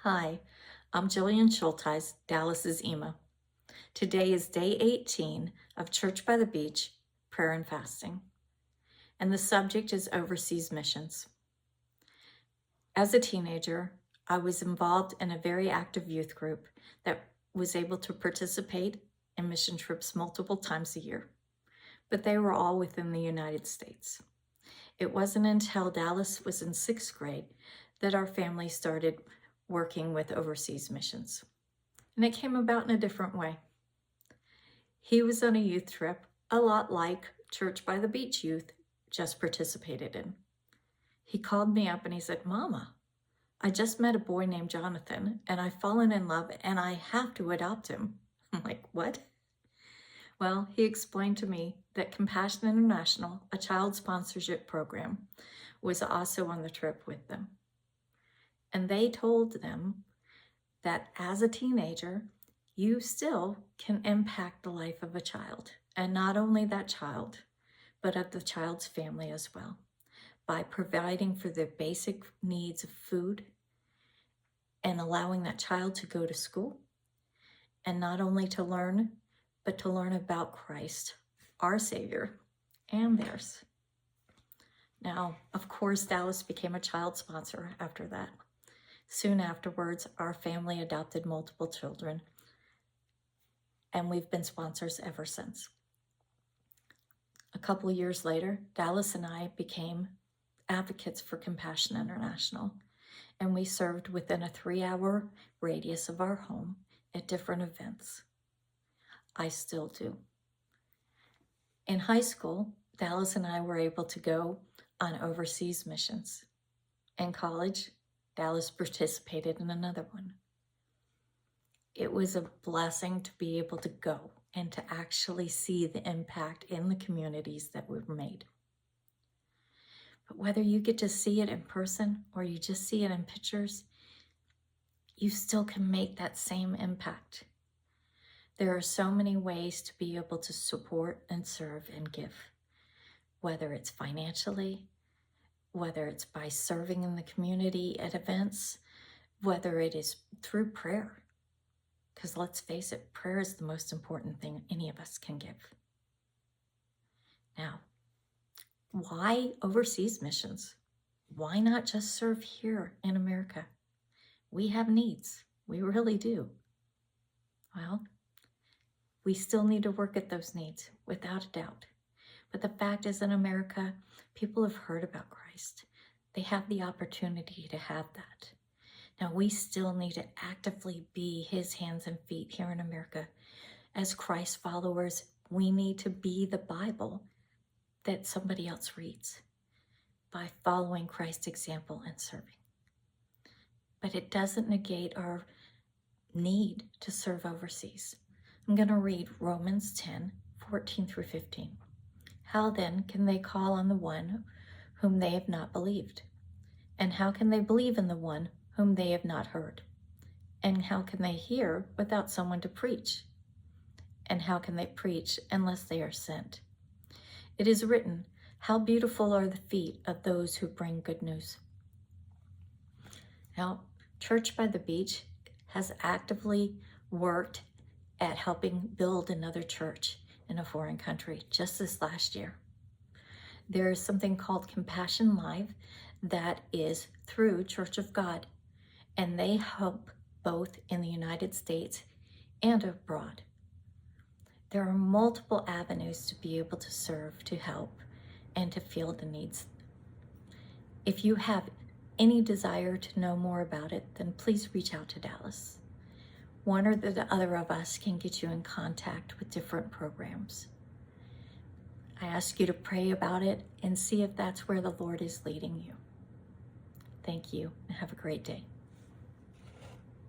Hi, I'm Jillian Schulteis, Dallas's Ema. Today is day 18 of Church by the Beach, Prayer and Fasting, and the subject is overseas missions. As a teenager, I was involved in a very active youth group that was able to participate in mission trips multiple times a year, but they were all within the United States. It wasn't until Dallas was in 6th grade that our family started working with overseas missions. And it came about in a different way. He was on a youth trip, a lot like Church by the Beach youth just participated in. He called me up and he said, "Mama, I just met a boy named Jonathan and I've fallen in love and I have to adopt him." I'm like, "What?" Well, he explained to me that Compassion International, a child sponsorship program, was also on the trip with them. And they told them that as a teenager, you still can impact the life of a child, and not only that child, but of the child's family as well, by providing for their basic needs of food and allowing that child to go to school, and not only to learn, but to learn about Christ, our Savior, and theirs. Now, of course, Dallas became a child sponsor after that. Soon afterwards, our family adopted multiple children, and we've been sponsors ever since. A couple of years later, Dallas and I became advocates for Compassion International, and we served within a 3-hour radius of our home at different events. I still do. In high school, Dallas and I were able to go on overseas missions. In college, Dallas participated in another one. It was a blessing to be able to go and to actually see the impact in the communities that we've made. But whether you get to see it in person or you just see it in pictures, you still can make that same impact. There are so many ways to be able to support and serve and give, whether it's financially, whether it's by serving in the community at events, whether it is through prayer. Because let's face it, prayer is the most important thing any of us can give. Now, why overseas missions? Why not just serve here in America? We have needs. We really do. Well, we still need to work at those needs, without a doubt. But the fact is, in America, people have heard about Christ. They have the opportunity to have that. Now, we still need to actively be his hands and feet here in America. As Christ followers, we need to be the Bible that somebody else reads by following Christ's example and serving. But it doesn't negate our need to serve overseas. I'm going to read Romans 10:14-15. How then can they call on the one whom they have not believed? And how can they believe in the one whom they have not heard? And how can they hear without someone to preach? And how can they preach unless they are sent? It is written, how beautiful are the feet of those who bring good news. Now, Church by the Beach has actively worked at helping build another church in a foreign country just this last year. There is something called Compassion Live that is through Church of God, and they help both in the United States and abroad. There are multiple avenues to be able to serve, to help, and to feel the needs. If you have any desire to know more about it, then please reach out to Dallas. One or the other of us can get you in contact with different programs. I ask you to pray about it and see if that's where the Lord is leading you. Thank you, and have a great day.